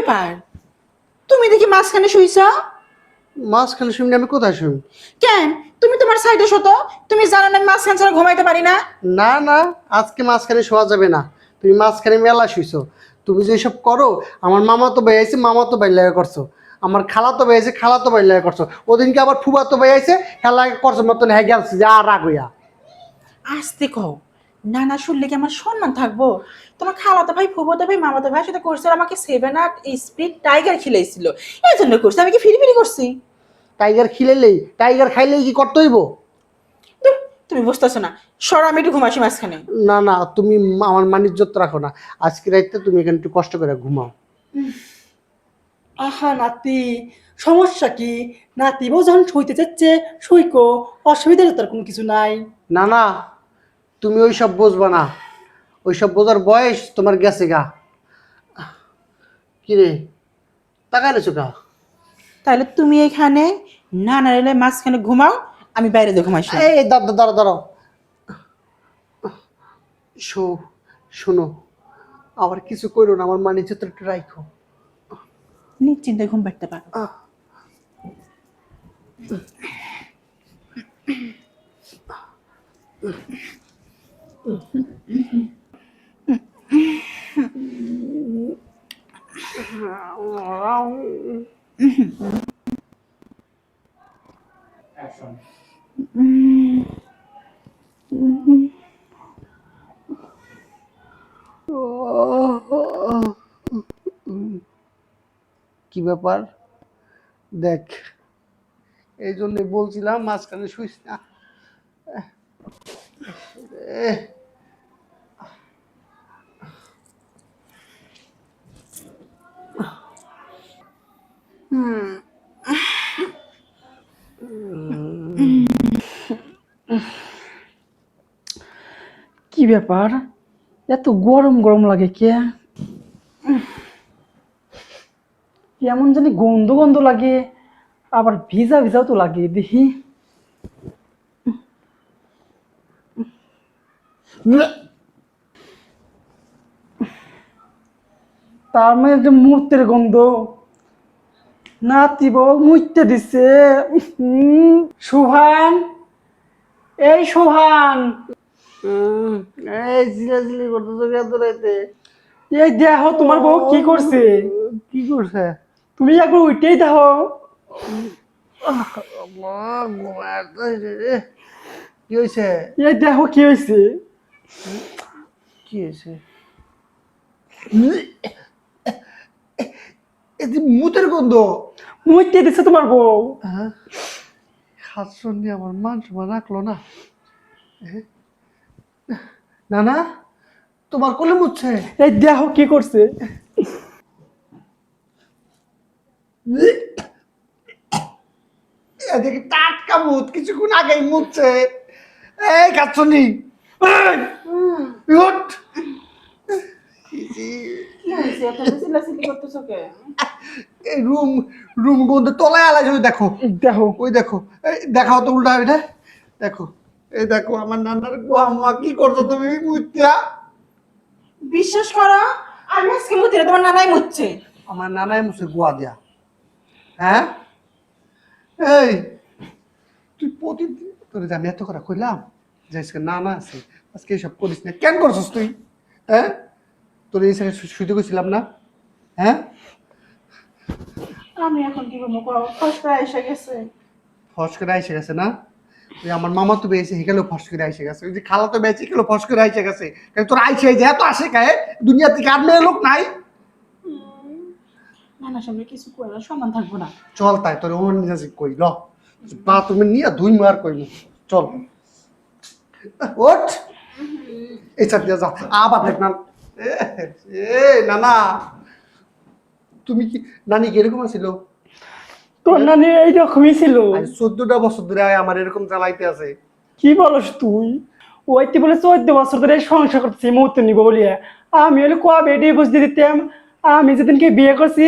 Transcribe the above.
ব্যাপার? তুমি দেখি মাঝখানে শুইছ? মাঝখানে শুনি আমি কোথায় শুনি? কেন? তুমি তোমার সাইডে শতো। তুমি জানো না আমি মাঝখান ছাড়া ঘুমাইতে পারি না। না না, আজকে মাঝখানে শোয়া যাবে না। তুমি মাঝখানে মেলা শুইছো। তুমি যেসব করো, আমার মামা তো ভাই আইছে, মামা তো ভাই লাগে করছো। আমার খালা তো ভাই আইছে, খালা তো ভাই লাগে করছো। ওদিনকে আবার ফুবা তো ভাই আইছে, খেলা করছো মতন হ্যাঁ গেছে যে আর রাগ হইয়া। আসতে কও। না না, শুনলে কি আমার সম্মান থাকবো? তোমার খালাতো ভাই, ফুফাতো ভাই, মামাতো ভাই সাথে করছিল, আমাকে 7 স্পিড টাইগার খিলাইছিল। এই জন্য করছি, আমি কি ফিরি ফিরি করছি? টাইগার খিলেলেই, টাইগার খাইলেই কি করতে হইব? ধুর, তুমি বুঝতেছো না। সর, আমি একটু ঘুমাসি মাঝখানে। না না, তুমি আমার মানিজ্যত রাখো না। আজকে রাইতে তুমি এখানে একটু কষ্ট করে ঘুমাও। আহা নাতি, সমস্যা কি? নাতি বউ যখন শুইতে চাচ্ছে শুইকো, অসুবিধা তার কোনো কিছু নাই। না না, তুমি ওইসব বুঝবা না। ওইসব বোঝার বয়স তোমার গেছে গা। কিরে তাকায় না চোখা? তাহলে তুমি এখানে না না রেলে মাঝখানে ঘুমাও, আমি বাইরে দিয়ে ঘুমাইছি। এই দাঁড়া দাঁড়া দাঁড়াও। শো, শোনো, আবার কিছু করো না, আমার মানি চিত্র একটু রাখো। নিশ্চিন্তে ঘুম পাড়তে পারো। কি ব্যাপার দেখ, এই জন্য বলছিলাম মাঝখানে শুইস না। এহ, কি ব্যাপার, এত গরম গরম লাগে কে? কেমন জানি গন্ধ গন্ধ লাগে, আবার ভিজা ভিজাও তো লাগে দেখি। তার মানে যে মুহূর্তের গন্ধ। নাতি বউ মুইতে দিছে। সুহান, এই সুহান, উম, এই জিলাজিলি করতেছো কেন রাইতে? এই দেখো তোমার বউ কি করছে। কি করছে? তুমি একবার উইটেই দেখো। আল্লাহ, ঘুমাইতেছে রে। কি হয়েছে? এই দেখো কি হয়েছে। কি হয়েছে? এই যে মুতের গন্ধ। মুইতে দিছে তোমার বউ। হ্যাঁ, হাত শুনলে আমার মান সম্মান রাখলো না। না না, তোমার কোলে মুচ্ছে। এই দেখো কি করছে। এদিকে টাটকা মুত, কিছুক্ষণ আগেই মুচ্ছে। এই কাচ্চনি, উঠ। কি হয়েছে? এত চিল্লাচিল্লি করতেছো কে? এই রুম, রুম গন্ধে তলায় আলাই যদি দেখো। এই দেখো, ওই দেখো, এই দেখাও তো উল্টা এটা। দেখো, এই দেখো আমার নানার গোয়াম্মা কি করছো তুমি মুত্যা। বিশ্বাস করো, আমি আজকে মুতিরে তোমার নানাই মুতছে। আমার নানাই মুছে গোয়া দিয়া। হ্যাঁ, এই তুই প্রতিদিন তোর যে আমি এত করে কইলাম যে আজকে নানা আছে, আজকে এসব করিস না, কেন করছিস তুই? হ্যাঁ, তোর এই সাথে শুইতে গেছিলাম না? হ্যাঁ, আমি এখন কি করবো কও? কষ্ট এসে গেছে। ফস করে আইসে গেছে না? ওই আমার মামা তো বেয়েছে হেগেলেও ফস করে আইসে গেছে, ওই যে খালা তো বেয়েছে হেগেলেও ফস করে আইসে গেছে। কেন তোর আইসে যে এত আসে কায়ে? দুনিয়া থেকে আর মেয়ে লোক নাই? নানার সামনে কিছু করে না, সমান থাকবো না। চল তাই তোর ওর নিজে কই ল, বা তুমি নিয়ে দুই মার কইব। চল ওঠ, এই চাপ দিয়া যা, আবার দেখ না। এ না না, তুমি কি নানি কি এরকম ছিল? তোর নানি এইরকমই ছিল। 14টা বছর ধরে আমার এরকম চালাইতে আছে। কি বলস তুই? ওইতে বলে 14 বছর ধরে সংসার করতেছি মুহূর্তে নিব বলিয়া। আমি হলে কবে ডিভোর্স দিয়ে দিতাম। আমি যেদিনকে বিয়ে করছি